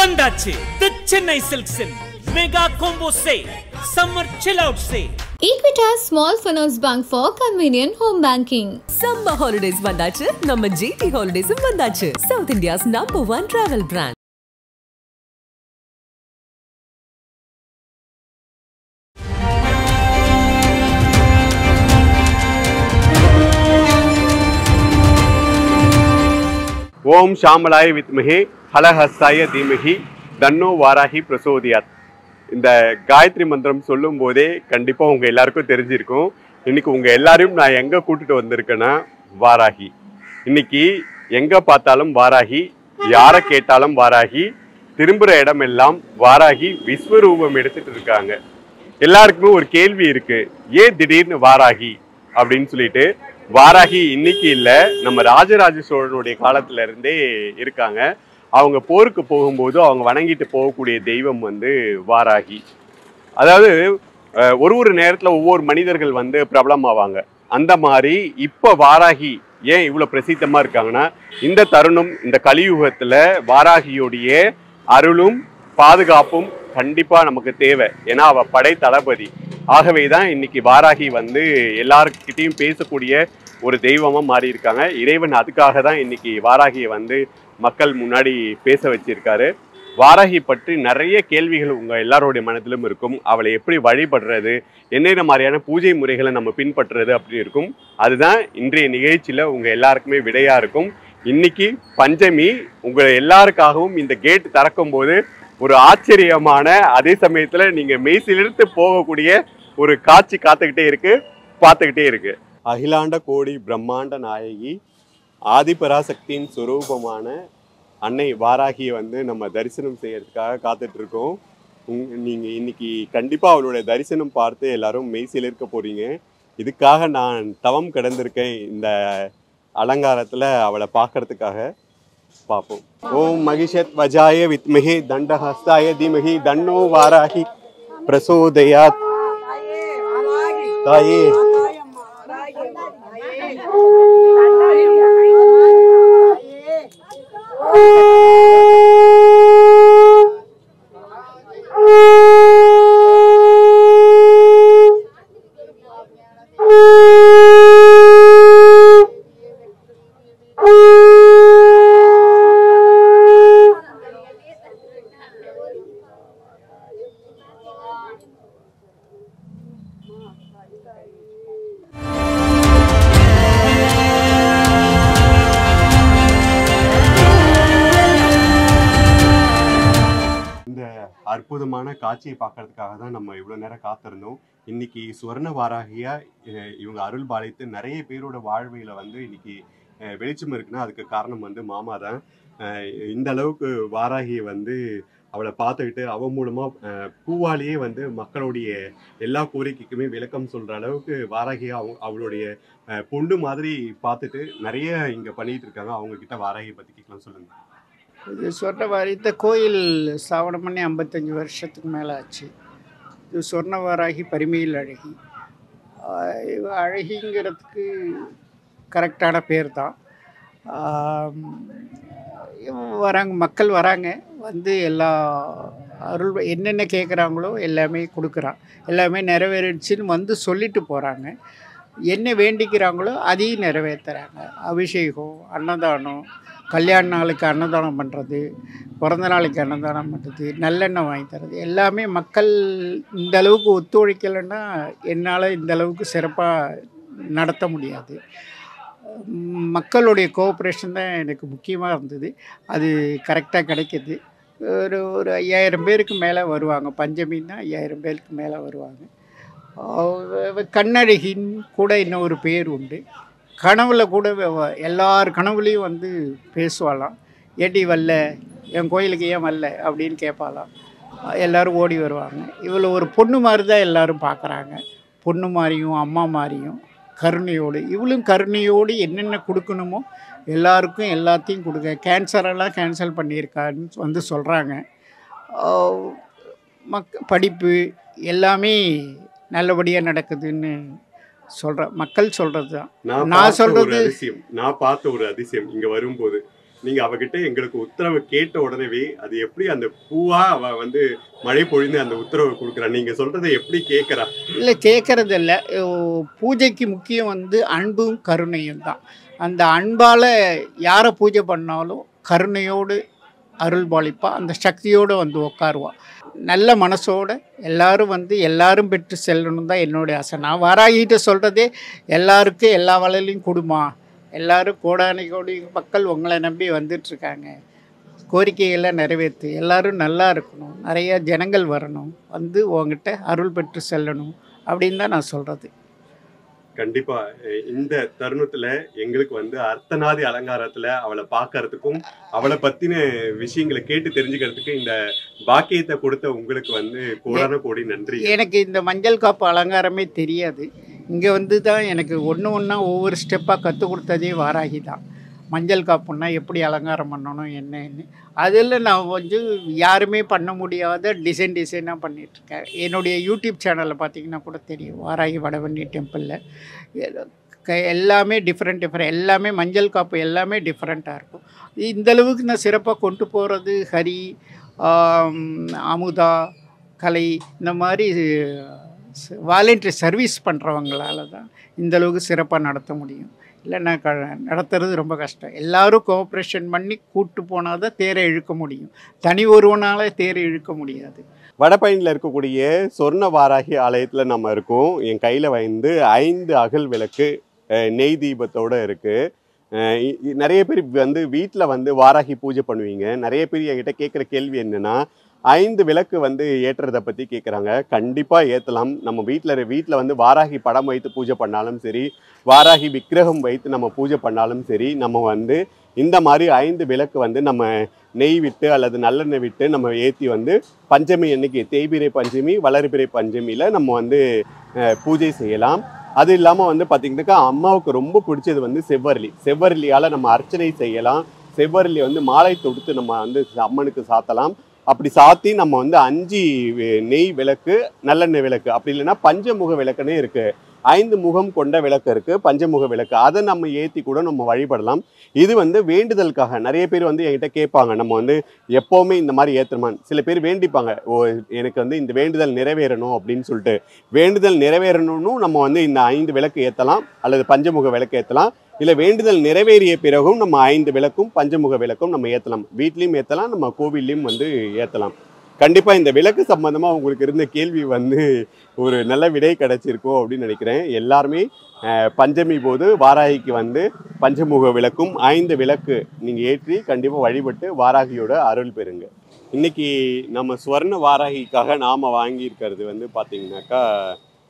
வந்தாச்சு the Chennai Silks mega combo sale summer chill out sale. Equitas Small Finance Bank for convenient home banking. Summer holidays vandachu நம்ம GT Holidays vandachu South India's #1 travel brand. ஓம் ஷாமலாய வித்மஹே ஹலஹஸ்தாய தீமஹி தன்னோ வாராகி பிரசோதியாத். இந்த காயத்ரி மந்திரம் சொல்லும் போதே கண்டிப்பாக உங்கள் எல்லாருக்கும் தெரிஞ்சிருக்கும். இன்னைக்கு உங்கள் எல்லாரையும் நான் எங்கே கூட்டிட்டு வந்திருக்கேன்னா வாராகி. இன்னைக்கு எங்கே பார்த்தாலும் வாராகி, யாரை கேட்டாலும் வாராகி, திரும்புகிற இடமெல்லாம் வாராகி விஸ்வரூபம் எடுத்துட்டு இருக்காங்க. எல்லாருக்குமே ஒரு கேள்வி இருக்கு, ஏன் திடீர்னு வாராகி அப்படின்னு சொல்லிட்டு. வாராகி இன்னைக்கு இல்லை, நம்ம ராஜராஜ சோழனுடைய காலத்துல இருந்தே இருக்காங்க. அவங்க போருக்கு போகும்போது அவங்க வணங்கிட்டு போகக்கூடிய தெய்வம் வாராகி. அதாவது ஒரு நேரத்துல ஒவ்வொரு மனிதர்கள் பிரபலமாவாங்க. அந்த மாதிரி இப்ப வாராகி ஏன் இவ்வளவு பிரசித்தமா இருக்காங்கன்னா, இந்த தருணம், இந்த கலியுகத்துல வாராகியுடைய அருளும் பாதுகாப்பும் கண்டிப்பா நமக்கு தேவை. ஏன்னா அவ படை தளபதி. ஆகவேதான் இன்னைக்கு வாராகி எல்லாருக்கிட்டையும் பேசக்கூடிய ஒரு தெய்வமா மாறி இருக்காங்க. இறைவன் அதுக்காக தான் இன்னைக்கு வாராகியை மக்கள் முன்னாடி பேச வச்சிருக்காரு. வாராகி பற்றி நிறைய கேள்விகள் உங்க எல்லாருடைய மனதிலும் இருக்கும். அவளை எப்படி வழிபடுறது, என்னென்ன மாதிரியான பூஜை முறைகளை நம்ம பின்பற்றுறது அப்படி இருக்கும். அதுதான் இன்றைய நிகழ்ச்சியில உங்க எல்லாருக்குமே விடையா இருக்கும். இன்னைக்கு பஞ்சமி. உங்க எல்லாருக்காகவும் இந்த கேட் திறக்கும் போது ஒரு ஆச்சரியமான, அதே சமயத்துல நீங்க மெய்சிலிருந்து போகக்கூடிய ஒரு காட்சி பார்த்துக்கிட்டே இருக்கு. அகிலாண்ட கோடி பிரம்மாண்ட நாயகி ஆதிபராசக்தியின் சுரூபமான அன்னை வாராகியை நம்ம தரிசனம் செய்யறதுக்காக காத்துட்டு இருக்கோம். நீங்க இன்னைக்கு கண்டிப்பா அவளுடைய தரிசனம் பார்த்து எல்லாரும் மெய்சிலிருக்க போறீங்க. இதுக்காக நான் தவம் கிடந்திருக்கேன் இந்த அலங்காரத்துல அவளை பார்க்கறதுக்காக. பார்ப்போம். ஓம் மகிஷத் வஜாய வித்மஹே தண்டஹஸ்தாய தீமஹி தன்னோ வாராகி பிரசோதயாத். தாயே அற்புதமான காட்சியை பார்க்கறதுக்காக தான் நம்ம இவ்வளோ நேரம் காத்திருந்தோம். இன்னைக்கு சுவர்ண வாராகியா இவங்க அருள் பாலித்து நிறைய பேரோட வாழ்வையில இன்னைக்கு வெளிச்சம் இருக்குன்னா அதுக்கு காரணம் மாமா தான். இந்த அளவுக்கு வாராகியை அவளை பார்த்துக்கிட்டு அவ மூலமா பூவாலேயே மக்களுடைய எல்லா கோரிக்கைக்குமே விளக்கம் சொல்ற அளவுக்கு வாராகியா அவளுடைய பொண்ணு மாதிரி பார்த்துட்டு நிறைய இங்க பண்ணிட்டு இருக்காங்க. அவங்க கிட்ட வாராகியை பத்தி கேட்கலாம், சொல்லுங்க. இது சொர்ணவாரி, இந்த கோயில் ஸ்தாபனம் பண்ணி 55 வருஷத்துக்கு மேலே ஆச்சு. இது சொர்ணவாராகி பரிமையில் அழகி. அழகிங்கிறதுக்கு கரெக்டான பேர் தான். மக்கள் வராங்க, எல்லா அருள் என்னென்ன கேட்குறாங்களோ எல்லாமே கொடுக்குறான். எல்லாமே நிறைவேறிடுச்சின்னு சொல்லிட்டு போகிறாங்க. என்ன வேண்டிக்கிறாங்களோ அதையும் நிறைவேற்றுறாங்க. அபிஷேகம், அன்னதானம், கல்யாண நாளுக்கு அன்னதானம் பண்ணுறது, பிறந்த நாளைக்கு அன்னதானம் பண்ணுறது, நல்லெண்ணெய் வாங்கி தர்றது, எல்லாமே மக்கள் இந்த அளவுக்கு ஒத்துழைக்கலைன்னா என்னால் இந்த அளவுக்கு சிறப்பாக நடத்த முடியாது. மக்களுடைய கோஆப்ரேஷன் தான் எனக்கு முக்கியமாக இருந்தது. அது கரெக்டாக கிடைக்கிது. ஒரு 5000 பேருக்கு மேலே வருவாங்க. பஞ்சமின்னா 5000 பேருக்கு மேலே வருவாங்க. கண்ணழகின்னு கூட இன்னொரு பேர் உண்டு. கனவுல கூட எல்லார் கனவுலேயும் பேசுவாளாம். ஏடி வரல, என் கோயிலுக்கு ஏன் வரல அப்படின்னு கேட்பாளாம். எல்லோரும் ஓடி வருவாங்க. இவ்வளோ ஒரு பொண்ணு மாதிரி தான் எல்லோரும் பார்க்குறாங்க. பொண்ணு மாதிரியும் அம்மா மாதிரியும் கருணையோடு, இவளும் கருணையோடு என்னென்ன கொடுக்கணுமோ எல்லாருக்கும் எல்லாத்தையும் கொடுக்க. கேன்சரெல்லாம் கேன்சல் பண்ணியிருக்கான்னு சொல்கிறாங்க. படிப்பு எல்லாமே நல்லபடியாக நடக்குதுன்னு சொல்கிறேன். மக்கள் சொல்கிறது தான். நான் சொல்கிறது, நான் பார்த்த ஒரு அதிசயம் இங்கே வரும்போது நீங்க அவகிட்ட எங்களுக்கு உத்தரவு கேட்ட உடனே அது எப்படி அந்த பூவா அவ வந்து மழை பொழிந்து அந்த உத்தரவு கொடுக்குறா? நீங்க சொல்றதை எப்படி கேட்கறா? இல்லை கேட்கறது இல்லை. பூஜைக்கு முக்கியம் வந்து அன்பும் கருணையும் தான். அந்த அன்பால் யாரை பூஜை பண்ணாலும் கருணையோடு அருள் பாலிப்பா, அந்த சக்தியோடு வந்து உட்காருவா. நல்ல மனசோடு எல்லாரும் வந்து எல்லாரும் பெற்று செல்லணும் தான் என்னுடைய ஆசை. நான் வாராகிட்ட சொல்கிறதே எல்லாருக்கும் எல்லா வளையலையும் கொடுமா, எல்லாரும் கோடானி கோடி மக்கள் உங்களை நம்பி வந்துட்டுருக்காங்க, கோரிக்கைகளை நிறைவேற்று, எல்லோரும் நல்லா இருக்கணும், நிறைய ஜனங்கள் வரணும், வந்து உங்ககிட்ட அருள் பெற்று செல்லணும் அப்படின்னு தான் நான் சொல்கிறது. கண்டிப்பா இந்த தருணத்துல எங்களுக்கு வந்து அர்த்தநாதி அலங்காரத்துல அவளை பார்க்கறதுக்கும் அவளை பத்தின விஷயங்களை கேட்டு தெரிஞ்சுக்கிறதுக்கு இந்த பாக்கியத்தை கொடுத்த உங்களுக்கு வந்து கோடான கோடி நன்றி. எனக்கு இந்த மஞ்சள் காப்பு அலங்காரமே தெரியாது. இங்கே வந்து தான் எனக்கு ஒன்று ஒன்றா ஒவ்வொரு ஸ்டெப்பாக கற்றுக் கொடுத்ததே வாராகி தான். மஞ்சள் காப்புன்னா எப்படி அலங்காரம் பண்ணணும் என்னன்னு அதில் நான் வந்து யாருமே பண்ண முடியாத டிசைனாக பண்ணிகிட்ருக்கேன். என்னுடைய யூடியூப் சேனலில் பார்த்திங்கன்னா கூட தெரியும், வாராகி வடவண்ணி டெம்பிளில் எல்லாமே டிஃப்ரெண்ட் எல்லாமே மஞ்சள் காப்பு எல்லாமே டிஃப்ரெண்ட்டாக இருக்கும். இந்தளவுக்கு நான் சிறப்பாக கொண்டு போகிறது ஹரி, அமுதா, கலை இந்த மாதிரி வாலண்டரி சர்வீஸ் பண்ணுறவங்களால தான் இந்தளவுக்கு சிறப்பாக நடத்த முடியும். இல்லைன்னா நடத்துறது ரொம்ப கஷ்டம். எல்லோரும் கோஆப்ரேஷன் பண்ணி கூப்பிட்டு போனால் தான் தேரை இழுக்க முடியும். தனி ஒருவனால் தேரை இழுக்க முடியாது. வடபழனியில் இருக்கக்கூடிய சொர்ண வாராகி ஆலயத்தில் நம்ம இருக்கோம். என் கையில் வந்து 5 அகல் விளக்கு நெய் தீபத்தோடு இருக்குது. நிறைய பேர் வந்து வீட்டில் வந்து வாராகி பூஜை பண்ணுவீங்க. நிறைய பேர் என்கிட்ட கேட்குற கேள்வி என்னென்னா 5 விளக்கு வந்து ஏற்றுறதை பற்றி கேட்குறாங்க. கண்டிப்பாக ஏற்றலாம். நம்ம வீட்டில் வந்து வாராகி படம் வைத்து பூஜை பண்ணாலும் சரி, வாராகி விக்கிரகம் வைத்து நம்ம பூஜை பண்ணாலும் சரி, நம்ம வந்து இந்த மாதிரி 5 விளக்கு வந்து நம்ம நெய் விட்டு அல்லது நல்லெண்ணெய் விட்டு நம்ம ஏற்றி வந்து பஞ்சமி அன்னைக்கு, தேய்பிரை பஞ்சமி வளர்பிறை பஞ்சமியில் நம்ம வந்து பூஜை செய்யலாம். அது இல்லாமல் வந்து பார்த்திங்கனாக்கா அம்மாவுக்கு ரொம்ப பிடிச்சது வந்து செவ்வரளியால் நம்ம அர்ச்சனை செய்யலாம். செவ்வரளி வந்து மாலை தொடுத்து நம்ம வந்து அம்மனுக்கு சாத்தலாம். அப்படி சாத்தி நம்ம வந்து 5 நெய் விளக்கு, நல்லெண்ணெய் விளக்கு, அப்படி இல்லைன்னா பஞ்சமுக விளக்குன்னே இருக்குது. 5 முகம் கொண்ட விளக்கு இருக்குது, பஞ்சமுக விளக்கு. அதை நம்ம ஏற்றி கூட நம்ம வழிபடலாம். இது வந்து வேண்டுதலுக்காக. நிறைய பேர் வந்து என்கிட்ட கேட்பாங்க, நம்ம வந்து எப்போவுமே இந்த மாதிரி ஏற்றுமான்னு. சில பேர் வேண்டிப்பாங்க, எனக்கு வந்து இந்த வேண்டுதல் நிறைவேறணும் அப்படின்னு சொல்லிட்டு. வேண்டுதல் நிறைவேறணும்னு நம்ம வந்து இந்த 5 விளக்கு ஏற்றலாம் அல்லது பஞ்சமுக விளக்கு ஏற்றலாம். இல்லை வேண்டுதல் நிறைவேறிய பிறகும் நம்ம 5 விளக்கும் பஞ்சமுக விளக்கும் நம்ம ஏற்றலாம். வீட்லேயும் ஏற்றலாம், நம்ம கோவில்லையும் வந்து ஏற்றலாம். கண்டிப்பாக இந்த விளக்கு சம்பந்தமாக உங்களுக்கு இருந்த கேள்வி வந்து ஒரு நல்ல விடை கிடைச்சிருக்கும் அப்படின்னு நினைக்கிறேன். எல்லாருமே பஞ்சமி போது வாராகிக்கு வந்து பஞ்சமுக விளக்கும் 5 விளக்கு நீங்கள் ஏற்றி கண்டிப்பாக வழிபட்டு வாராகியோட அருள் பெறுங்க. இன்றைக்கி நம்ம ஸ்வர்ண வாராகிக்காக நாம் வாங்கியிருக்கிறது வந்து பார்த்திங்கனாக்கா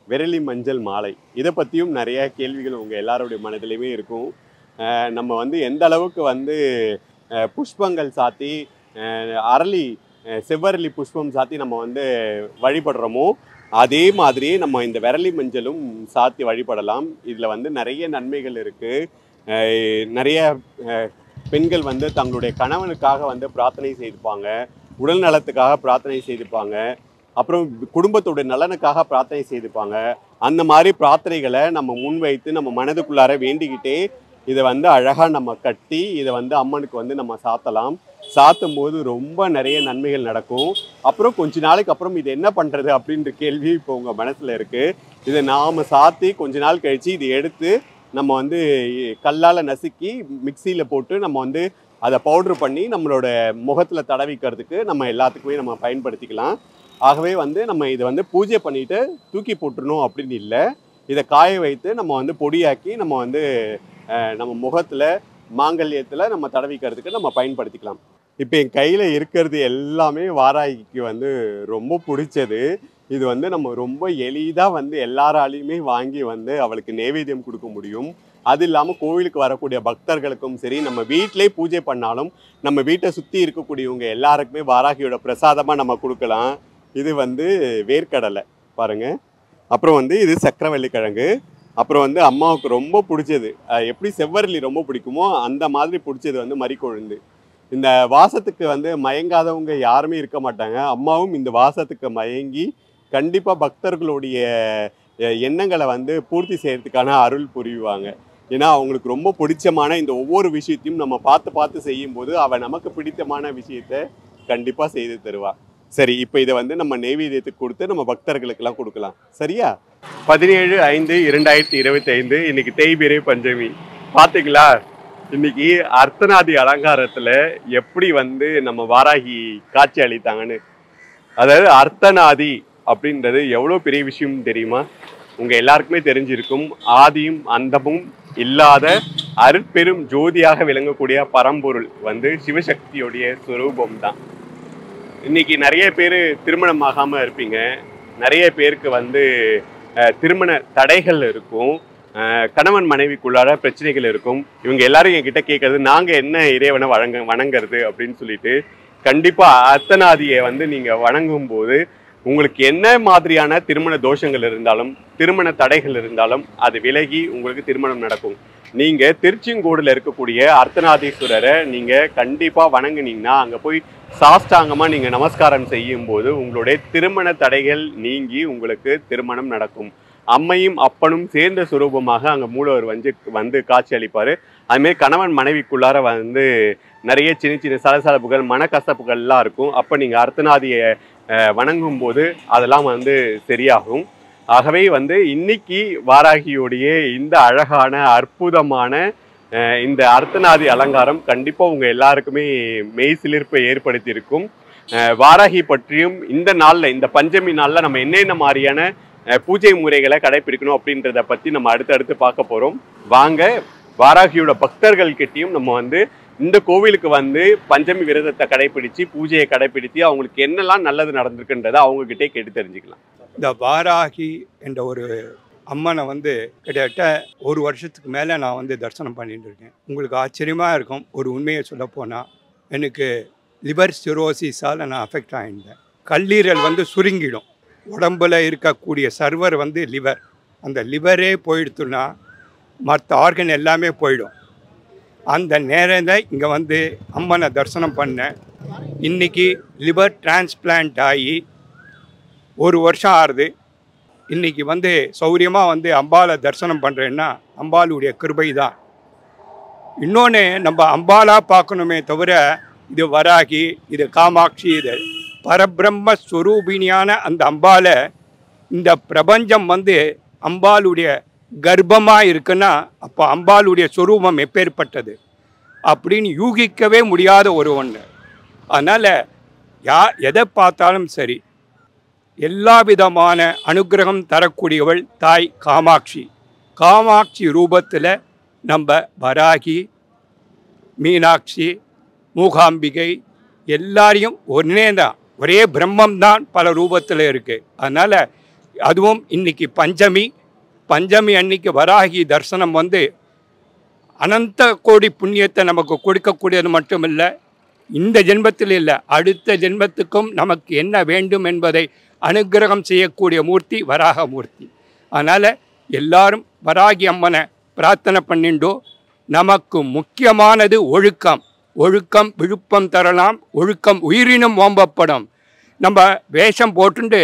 விரலி மஞ்சள் மாலை. இதை பற்றியும் நிறைய கேள்விகள் உங்கள் எல்லாருடைய மனதிலையுமே இருக்கும். நம்ம வந்து எந்த அளவுக்கு வந்து புஷ்பங்கள் சாத்தி செவ்வரளி புஷ்பம் சாத்தி நம்ம வந்து வழிபடுறோமோ அதே மாதிரியே நம்ம இந்த விரலி மஞ்சளும் சாத்தி வழிபடலாம். இதில் வந்து நிறைய நன்மைகள் இருக்குது. நிறைய பெண்கள் வந்து தங்களுடைய கணவனுக்காக வந்து பிரார்த்தனை செய்துப்பாங்க, உடல் நலத்துக்காக பிரார்த்தனை செய்துப்பாங்க, அப்புறம் குடும்பத்தோட நலனுக்காக பிரார்த்தனை செய்துப்பாங்க. அந்த மாதிரி பிரார்த்தனைகளை நம்ம முன்வைத்து நம்ம மனதுக்குள்ளார வேண்டிக்கிட்டே இதை வந்து அழகாக நம்ம கட்டி இதை வந்து அம்மனுக்கு வந்து நம்ம சாத்தலாம். சாத்தும் போது ரொம்ப நிறைய நன்மைகள் நடக்கும். அப்புறம் கொஞ்ச நாளைக்கு அப்புறம் இது என்ன பண்ணுறது அப்படின்ற கேள்வி இப்போ உங்கள் மனசில் இருக்குது. இதை நாம் சாத்தி கொஞ்ச நாள் கழித்து இதை எடுத்து நம்ம வந்து கல்லால் நசுக்கி மிக்சியில் போட்டு நம்ம வந்து அதை பவுட்ரு பண்ணி நம்மளோட முகத்தில் தடவிக்கிறதுக்கு நம்ம எல்லாத்துக்குமே நம்ம பயன்படுத்திக்கலாம். ஆகவே வந்து நம்ம இதை வந்து பூஜை பண்ணிவிட்டு தூக்கி போட்டுருணும் அப்படின்னு இல்லை. இதை காய வைத்து நம்ம வந்து பொடியாக்கி நம்ம வந்து நம்ம முகத்தில் மாங்கல்யத்தில் நம்ம தடவிக்கிறதுக்கு நம்ம பயன்படுத்திக்கலாம். இப்போ என் கையில் இருக்கிறது எல்லாமே வாராகிக்கு வந்து ரொம்ப பிடிச்சது. இது வந்து நம்ம ரொம்ப எளிதாக வந்து எல்லாராலையுமே வாங்கி வந்து அவளுக்கு நைவேத்தியம் கொடுக்க முடியும். அது இல்லாமல் கோவிலுக்கு வரக்கூடிய பக்தர்களுக்கும் சரி, நம்ம வீட்டிலே பூஜை பண்ணாலும் நம்ம வீட்டை சுற்றி இருக்கக்கூடியவங்க எல்லாருக்குமே வாராகியோட பிரசாதமாக நம்ம கொடுக்கலாம். இது வந்து வேர்க்கடலை பாருங்கள். அப்புறம் வந்து இது சக்கரவள்ளி கிழங்கு. அப்புறம் வந்து அம்மாவுக்கு ரொம்ப பிடிச்சது, எப்படி செவ்வரளி ரொம்ப பிடிக்குமோ அந்த மாதிரி பிடிச்சது வந்து மறிக்கொழுந்து. இந்த வாசத்துக்கு வந்து மயங்காதவங்க யாருமே இருக்க மாட்டாங்க. அம்மாவும் இந்த வாசத்துக்கு மயங்கி கண்டிப்பாக பக்தர்களுடைய எண்ணங்களை வந்து பூர்த்தி செய்கிறதுக்கான அருள் புரிவாங்க. ஏன்னா அவங்களுக்கு ரொம்ப பிடிச்சமான இந்த ஒவ்வொரு விஷயத்தையும் நம்ம பார்த்து செய்யும்போது அவள் நமக்கு பிடித்தமான விஷயத்த கண்டிப்பாக செய்து தருவா. சரி, இப்போ இதை வந்து நம்ம நெய்வேத்தியத்துக்கு கொடுத்து நம்ம பக்தர்களுக்கெல்லாம் கொடுக்கலாம். சரியா? 17/5/2025 இன்னைக்கு தேய்பிறை பஞ்சமி. பார்த்தீங்களா? இன்னைக்கு அர்த்தநாதி அலங்காரத்தில் எப்படி வந்து நம்ம வாராகி காட்சி அளித்தாங்கன்னு. அதாவது அர்த்தநாதி அப்படின்றது எவ்வளோ பெரிய விஷயம் தெரியுமா? உங்கள் எல்லாருக்குமே தெரிஞ்சிருக்கும். ஆதியும் அந்தமும் இல்லாத அருட்பெரும் ஜோதியாக விளங்கக்கூடிய பரம்பொருள் வந்து சிவசக்தியோடைய சுரூபம் தான். இன்னைக்கு நிறைய பேர் திருமணம் ஆகாமல் இருப்பீங்க. நிறைய பேருக்கு வந்து திருமண தடைகள் இருக்கும், கணவன் மனைவிக்குள்ளார பிரச்சனைகள் இருக்கும். இவங்க எல்லாரும் என்கிட்ட கேட்கறது, நாங்கள் என்ன இறைவனை வணங்குறது அப்படின்னு சொல்லிட்டு. கண்டிப்பாக அர்த்தநாதியை வந்து நீங்கள் வணங்கும் போது உங்களுக்கு என்ன மாதிரியான திருமண தோஷங்கள் இருந்தாலும் திருமண தடைகள் இருந்தாலும் அது விலகி உங்களுக்கு திருமணம் நடக்கும். நீங்கள் திருச்செங்கோடில் இருக்கக்கூடிய அர்த்தநாதீஸ்வரரை நீங்கள் கண்டிப்பாக வணங்குனீங்கன்னா அங்கே போய் சாஷ்டாங்கமாக நீங்கள் நமஸ்காரம் செய்யும் போது உங்களுடைய திருமண தடைகள் நீங்கி உங்களுக்கு திருமணம் நடக்கும். அம்மையும் அப்பனும் சேர்ந்த சுரூபமாக அங்கே மூலவர் வந்து காட்சி அளிப்பார். அதுமாரி கணவன் மனைவிக்குள்ளார வந்து நிறைய சின்ன சலசலப்புகள் மனக்கசப்புகள்லாம் இருக்கும். அப்போ நீங்கள் அர்த்தநாதியை வணங்கும் போது அதெல்லாம் வந்து சரியாகும். ஆகவே வந்து இன்னைக்கு வாராகியோடைய இந்த அழகான அற்புதமான இந்த அர்த்தநாதி அலங்காரம் கண்டிப்பாக உங்கள் எல்லாருக்குமே மெய் சிலிர்ப்பை ஏற்படுத்தி இருக்கும். வாராகி பற்றியும் இந்த நாளில், இந்த பஞ்சமி நாளில் நம்ம என்னென்ன மாதிரியான பூஜை முறைகளை கடைபிடிக்கணும் அப்படின்றத பற்றி நம்ம அடுத்தடுத்து பார்க்க போகிறோம். வாங்க, வாராகியோட பக்தர்கள்கிட்டையும் நம்ம வந்து இந்த கோவிலுக்கு வந்து பஞ்சமி விரதத்தை கடைபிடிச்சு பூஜையை கடைபிடித்து அவங்களுக்கு என்னெல்லாம் நல்லது நடந்திருக்குன்றதை அவங்கக்கிட்டே கேட்டு தெரிஞ்சுக்கலாம். இந்த வாராகி என்ற ஒரு அம்மனை வந்து கிட்டத்தட்ட ஒரு வருஷத்துக்கு மேலே நான் வந்து தரிசனம் பண்ணிட்டு இருக்கேன். உங்களுக்கு ஆச்சரியமாக இருக்கும். ஒரு உண்மையை சொல்லப்போனால் எனக்கு லிவர் சிரோசிஸால் நான் அஃபெக்ட் ஆகிட்டேன். கல்லீரல் வந்து சுருங்கிடும். உடம்பில் இருக்கக்கூடிய சர்வர் வந்து லிவர். அந்த லிவரே போயிடுத்துன்னா மற்ற ஆர்கன் எல்லாமே போயிடும். அந்த நேரம் தான் இங்கே வந்து அம்மனை தரிசனம் பண்ணேன். இன்றைக்கி லிவர் டிரான்ஸ்பிளான்ட் ஆகி ஒரு வருஷம் ஆறுது. இன்றைக்கி வந்து சௌரியமாக வந்து அம்பாலை தரிசனம் பண்ணுறேன்னா அம்பாளுடைய கிருபை தான். இன்னொன்று, நம்ம அம்பாலாக பார்க்கணுமே தவிர இது வராகி, இது காமாட்சி, இது பரபிரம்ம ஸ்வரூபிணியான அந்த அம்பாலை இந்த பிரபஞ்சம் வந்து அம்பாளுடைய கர்ப்பமாக இருக்குன்னா அப்போ அம்பாளுடைய ஸ்வரூபம் எப்பேற்பட்டது அப்படின்னு யூகிக்கவே முடியாத ஒரு ஒன்று. அதனால் எதை பார்த்தாலும் சரி, எல்லா விதமான அனுகிரகம் தரக்கூடியவள் தாய் காமாட்சி. காமாட்சி ரூபத்தில் நம்ம வராகி, மீனாட்சி, மூகாம்பிகை எல்லாரையும் ஒன்றே தான், ஒரே பிரம்மம்தான் பல ரூபத்தில் இருக்குது. அதனால் அதுவும் இன்றைக்கி பஞ்சமி அன்னைக்கு வராகி தரிசனம் வந்து அனந்த கோடி புண்ணியத்தை நமக்கு கொடுக்கக்கூடியது மட்டுமில்லை, இந்த ஜென்மத்தில் இல்லை அடுத்த ஜென்மத்துக்கும் நமக்கு என்ன வேண்டும் என்பதை அனுகிரகம் செய்யக்கூடிய மூர்த்தி வராக மூர்த்தி. அதனால் எல்லாரும் வராகி அம்மனை பிரார்த்தனை பண்ணிண்டோ. நமக்கு முக்கியமானது ஒழுக்கம். ஒழுக்கம் விழுப்பம் தரலாம், ஒழுக்கம் உயிரினும் ஓம்பப்படும். நம்ம வேஷம் போட்டுண்டு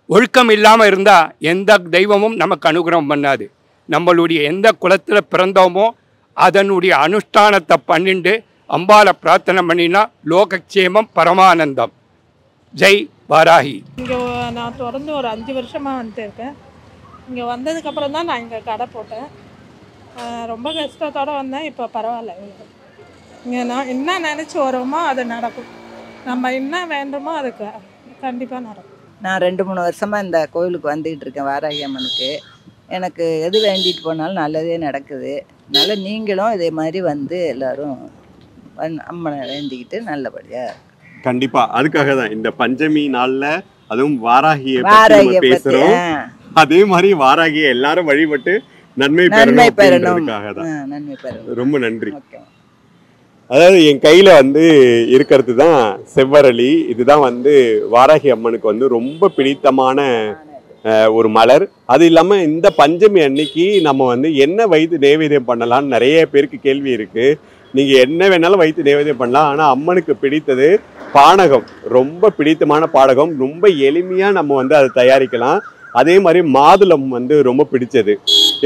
ஒழுக்கம் இல்லாமல் இருந்தால் எந்த தெய்வமும் நமக்கு அனுகிரகம் பண்ணாது. நம்மளுடைய எந்த குலத்தில் பிறந்தோமோ அதனுடைய அனுஷ்டானத்தை பண்ணிட்டு அம்பாலை பிரார்த்தனை பண்ணினா லோகக்ஷேமம் பரமானந்தம். ஜெய் வாராகி. இங்கே நான் தொடர்ந்து ஒரு 5 வருஷமாக வந்துட்டு இருக்கேன். இங்கே வந்ததுக்கப்புறம் தான் நான் இங்கே கடை போட்டேன். ரொம்ப கஷ்டத்தோடு வந்தேன். இப்போ பரவாயில்ல. இங்கே நான் என்ன நினச்சி வரோமோ அது நடக்கும். நம்ம என்ன வேண்டுமோ அதுக்கு கண்டிப்பாக நடக்கும். நான் 2-3 வருஷமாக இந்த கோவிலுக்கு வந்துக்கிட்டு இருக்கேன். வாராகி அம்மனுக்கு எனக்கு எது வேண்டிட்டு போனாலும் நல்லதே நடக்குது. அதனால் நீங்களும் இதே மாதிரி வந்து எல்லோரும் அம்மனை வேண்டிக்கிட்டு நல்லபடியாக. கண்டிப்பா, அதுக்காக தான் இந்த பஞ்சமி நாள்ல அதுவும் வாராகியை பேசுறோம். அதே மாதிரி வாராகியை எல்லாரும் வழிபட்டு நன்மை பெறணும். ரொம்ப நன்றி. அதாவது என் கையில வந்து இருக்கிறது தான் செவ்வரளி. இதுதான் வந்து வாராகி அம்மனுக்கு வந்து ரொம்ப பிடித்தமான ஒரு மலர். அது இல்லாம இந்த பஞ்சமி அன்னைக்கு நம்ம வந்து என்ன வைத்து நைவேத்தியம் பண்ணலாம்னு நிறைய பேருக்கு கேள்வி இருக்கு. நீங்க என்ன வேணாலும் வைத்து நைவேத்தியம் பண்ணலாம். ஆனா அம்மனுக்கு பிடித்தது பானகம். ரொம்ப பிடித்தமான பானகம். ரொம்ப எளிமையா நம்ம வந்து அதை தயாரிக்கலாம். அதே மாதிரி மாதுளம் வந்து ரொம்ப பிடிச்சது.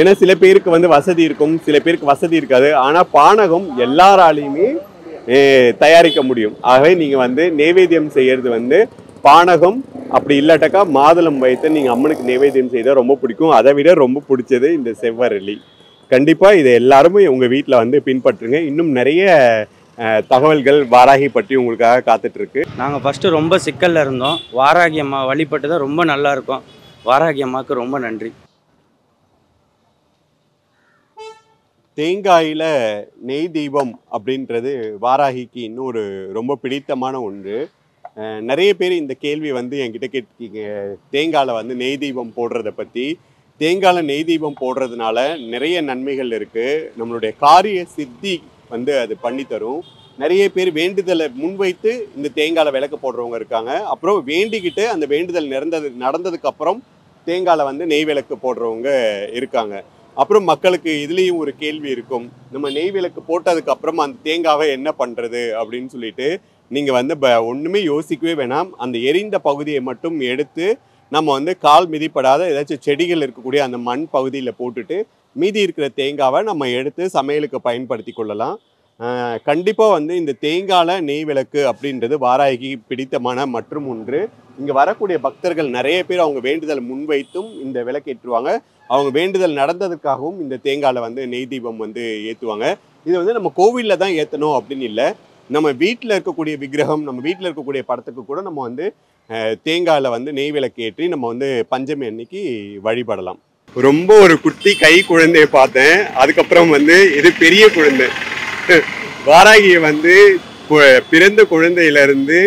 ஏன்னா சில பேருக்கு வந்து வசதி இருக்கும், சில பேருக்கு வசதி இருக்காது. ஆனால் பானகம் எல்லாராலையுமே தயாரிக்க முடியும். ஆகவே நீங்கள் வந்து நைவேத்தியம் செய்கிறது வந்து பானகம், அப்படி இல்லாட்டக்கா மாதுளம் வைத்து நீங்கள் அம்மனுக்கு நைவேத்தியம் செய்தால் ரொம்ப பிடிக்கும். அதை விட ரொம்ப பிடிச்சது இந்த செவ்வரளி. கண்டிப்பாக இதை எல்லாருமே உங்கள் வீட்டில் வந்து பின்பற்றுங்க. இன்னும் நிறைய தகவல்கள் வாராகி பற்றி உங்களுக்காக காத்துட்ருக்கு. நாங்கள் ஃபஸ்ட்டு ரொம்ப சிக்கலில் இருந்தோம். வாராகி அம்மா வழிபட்டு தான் ரொம்ப நல்லா இருக்கும். வாராகி அம்மாவுக்கு ரொம்ப நன்றி. தேங்காயில் நெய் தீபம் அப்படின்றது வாராகிக்கு இன்னும் ஒரு ரொம்ப பிடித்தமான ஒன்று. நிறைய பேர் இந்த கேள்வி வந்து என்கிட்ட கேட்கீங்க, தேங்காயில் வந்து நெய் தீபம் போடுறத பற்றி. தேங்காயில் நெய் தீபம் போடுறதுனால நிறைய நன்மைகள் இருக்குது. நம்மளுடைய காரிய சித்தி வந்து அது பண்ணி தரும். நிறைய பேர் வேண்டுதலை முன்வைத்து இந்த தேங்காயில் விளக்கு போடுறவங்க இருக்காங்க. அப்புறம் வேண்டிக்கிட்டு அந்த வேண்டுதல் நடந்ததுக்கப்புறம் தேங்காயில் வந்து நெய் விளக்கு போடுறவங்க இருக்காங்க. அப்புறம் மக்களுக்கு இதுலேயும் ஒரு கேள்வி இருக்கும், நம்ம நெய் விளக்கு போட்டதுக்கப்புறம் அந்த தேங்காவை என்ன பண்ணுறது அப்படின்னு சொல்லிட்டு. நீங்கள் வந்து ஒன்றுமே யோசிக்கவே வேணாம். அந்த எரிந்த பகுதியை மட்டும் எடுத்து நம்ம வந்து கால் மிதிப்படாத ஏதாச்சும் செடிகள் இருக்கக்கூடிய அந்த மண் பகுதியில் போட்டுட்டு மீதி இருக்கிற தேங்காவை நம்ம எடுத்து சமையலுக்கு பயன்படுத்தி கொள்ளலாம். கண்டிப்பாக வந்து இந்த தேங்காயில் நெய் விளக்கு அப்படின்றது வாராகி பிடித்தமான மற்றும் ஒன்று. இங்கே வரக்கூடிய பக்தர்கள் நிறைய பேர் அவங்க வேண்டுதல் முன்வைத்தும் இந்த விளக்கேற்றுவாங்க. அவங்க வேண்டுதல் நடந்ததுக்காகவும் இந்த தேங்காயில் வந்து நெய் தீபம் வந்து ஏற்றுவாங்க. இது வந்து நம்ம கோவிலில் தான் ஏற்றணும் அப்படின்னு இல்லை, நம்ம வீட்டில் இருக்கக்கூடிய விக்கிரகம், நம்ம வீட்டில் இருக்கக்கூடிய படத்துக்கு கூட நம்ம வந்து தேங்காயில் வந்து நெய் விளக்கு ஏற்றி நம்ம வந்து பஞ்சமி அன்னைக்கு வழிபடலாம். ரொம்ப ஒரு குட்டி கை குழந்தைய பார்த்தேன். அதுக்கப்புறம் வந்து இது பெரிய குழந்தை. வாராகியை வந்து பிறந்த குழந்தையிலிருந்து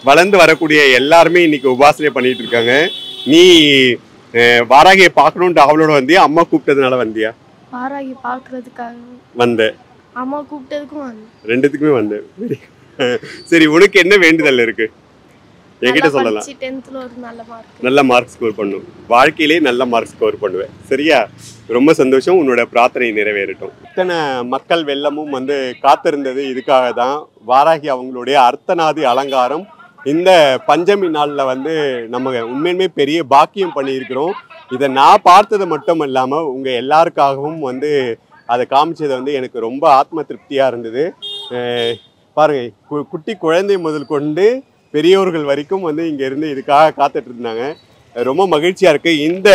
வளர்ந்து வரக்கூடிய எல்லாருமே இன்னைக்கு உபாசனை பண்ணிட்டு இருக்காங்க. நீ வாராகியை பார்க்கணுன்ட்டு அவளோட வந்தியா, அம்மா கூப்பிட்டதுனால வந்தியா? வாராகி பார்க்கறதுக்காக வந்த, அம்மா கூப்பிட்டதுக்கும் வந்த, ரெண்டுத்துக்குமே வந்த. சரி, உனக்கு என்ன வேண்டுதல் இருக்கு என்கிட்ட சொல்லலாம். 10th ஒரு நல்ல மார்க் ஸ்கோர் பண்ணும், வாழ்க்கையிலே நல்ல மார்க் ஸ்கோர் பண்ணுவேன். சரியா? ரொம்ப சந்தோஷம், உன்னோட பிரார்த்தனை நிறைவேறட்டும். இத்தனை மக்கள் வெள்ளமும் வந்து காத்திருந்தது இதுக்காக தான். வாராகி அவங்களுடைய அர்த்தநாதி அலங்காரம் இந்த பஞ்சமி நாளில் வந்து நம்ம உண்மையுமே பெரிய பாக்கியம் பண்ணியிருக்கிறோம். இதை நான் பார்த்தது மட்டும் இல்லாமல் உங்கள் எல்லாருக்காகவும் வந்து அதை காமிச்சது வந்து எனக்கு ரொம்ப ஆத்ம திருப்தியாக இருந்தது. பாருங்கள், குட்டி குழந்தை முதல் கொண்டு பெரியோர்கள் வரைக்கும் வந்து இங்கே இருந்து இதுக்காக காத்துட்டு இருந்தாங்க. ரொம்ப மகிழ்ச்சியாக இருக்குது. இந்த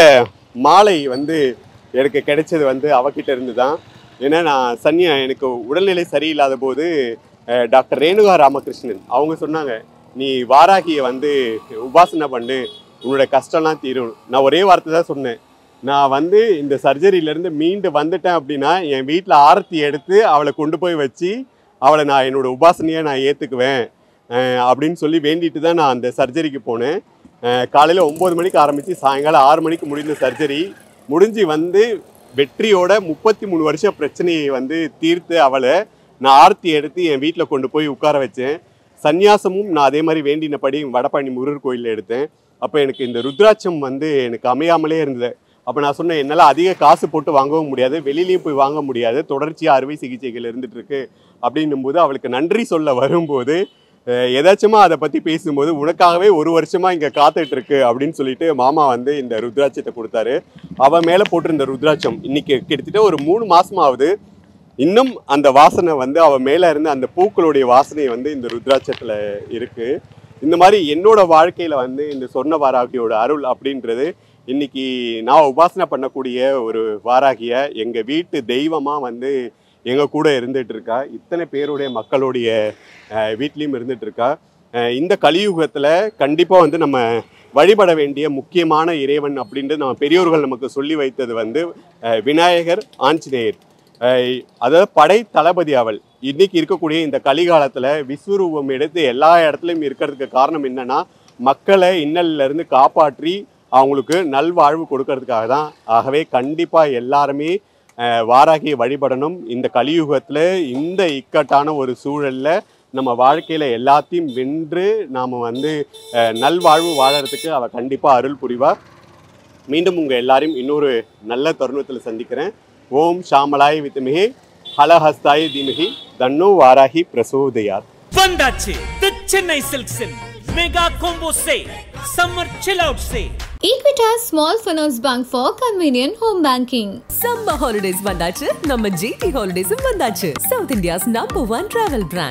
மாலை வந்து எனக்கு கிடைச்சது வந்து அவகிட்ட இருந்து தான். ஏன்னா நான் சன்னியா எனக்கு உடல்நிலை சரியில்லாத போது டாக்டர் ரேணுகா ராமகிருஷ்ணன் அவங்க சொன்னாங்க, நீ வாராகியை வந்து உபாசனை பண்ணு, உன்னோட கஷ்டம்லாம் தீரும். நான் ஒரே வார்த்தை தான் சொன்னேன், நான் வந்து இந்த சர்ஜரியிலேருந்து மீண்டு வந்துட்டேன் அப்படின்னா என் வீட்டில் ஆரத்தி எடுத்து அவளை கொண்டு போய் வச்சு அவளை நான் என்னோடய உபாசனையை நான் ஏற்றுக்குவேன் அப்படின்னு சொல்லி வேண்டிட்டு தான் நான் அந்த சர்ஜரிக்கு போனேன். காலையில் 9 மணிக்கு ஆரம்பித்து சாயங்காலம் 6 மணிக்கு முடிந்த சர்ஜரி முடிஞ்சு வந்து வெற்றியோட 33 வருஷ பிரச்சனையை வந்து தீர்த்து அவளை நான் ஆர்த்தி எடுத்து என் வீட்டில் கொண்டு போய் உட்கார வச்சேன். சந்நியாசமும் நான் அதே மாதிரி வேண்டினபடி வடபழனி முருகர் கோயிலில் எடுத்தேன். அப்போ எனக்கு இந்த ருத்ராட்சம் வந்து எனக்கு அமையாமலே இருந்தது. அப்போ நான் சொன்னேன், என்னால் அதிக காசு போட்டு வாங்கவும் முடியாது, வெளியிலையும் போய் வாங்க முடியாது, தொடர்ச்சியாக அறுவை சிகிச்சைகள் இருந்துகிட்ருக்கு அப்படின்னும் போது அவளுக்கு நன்றி சொல்ல வரும்போது ஏதாச்சுமா அதை பற்றி பேசும்போது, உனக்காகவே 1 வருஷமாக இங்கே காத்துட்ருக்கு அப்படின்னு சொல்லிட்டு மாமா வந்து இந்த ருத்ராட்சத்தை கொடுத்தாரு. அவன் மேலே போட்டிருந்த ருத்ராட்சம் இன்னைக்கு கிட்டத்தட்ட ஒரு 3 மாதமாவது இன்னும் அந்த வாசனை வந்து அவன் மேலே இருந்து அந்த பூக்களுடைய வாசனை வந்து இந்த ருத்ராட்சத்தில் இருக்குது. இந்த மாதிரி என்னோட வாழ்க்கையில் வந்து இந்த சொர்ண வாராகியோட அருள் அப்படின்றது இன்னைக்கு நான் உபாசனை பண்ணக்கூடிய ஒரு வாராகியை எங்கள் வீட்டு தெய்வமாக வந்து எங்கள் கூட இருந்துகிட்டு இருக்கா. இத்தனை பேருடைய மக்களுடைய வீட்லேயும் இருந்துகிட்டு இருக்கா. இந்த கலியுகத்தில் கண்டிப்பாக வந்து நம்ம வழிபட வேண்டிய முக்கியமான இறைவன் அப்படின்ட்டு நம்ம பெரியோர்கள் நமக்கு சொல்லி வைத்தது வந்து விநாயகர் ஆஞ்சநேயர். அதாவது படை தளபதி அவள். இன்னைக்கு இருக்கக்கூடிய இந்த கலிகாலத்தில் விஸ்வரூபம் எடுத்து எல்லா இடத்துலையும் இருக்கிறதுக்கு காரணம் என்னன்னா, மக்களை இன்னல்லேருந்து காப்பாற்றி அவங்களுக்கு நல்வாழ்வு கொடுக்கறதுக்காக தான். ஆகவே கண்டிப்பாக எல்லாருமே வாராகியை வழிபடணும். இந்த கலியுகத்தில் இந்த இக்கட்டான ஒரு சூழலில் நம்ம வாழ்க்கையில் எல்லாத்தையும் வென்று நாம் வந்து நல்வாழ்வு வாழறதுக்கு அவள் கண்டிப்பாக அருள் புரிவா. மீண்டும் உங்கள் எல்லாரையும் இன்னொரு நல்ல தருணத்தில் சந்திக்கிறேன். ஓம் ஷாமலாய் வித்மஹே ஹலஹஸ்தாய தீமஹி தன்னோ வாராகி பிரசோதயாத். வந்தாச்சு தி Chennai சில்க்ஸின் mega combo say summer chill out say Equitas Small Finance Bank for convenient home banking. Summer holidays வந்தாச்சு நம்ம GT Holidays வந்தாச்சு. South India's #1 travel brand.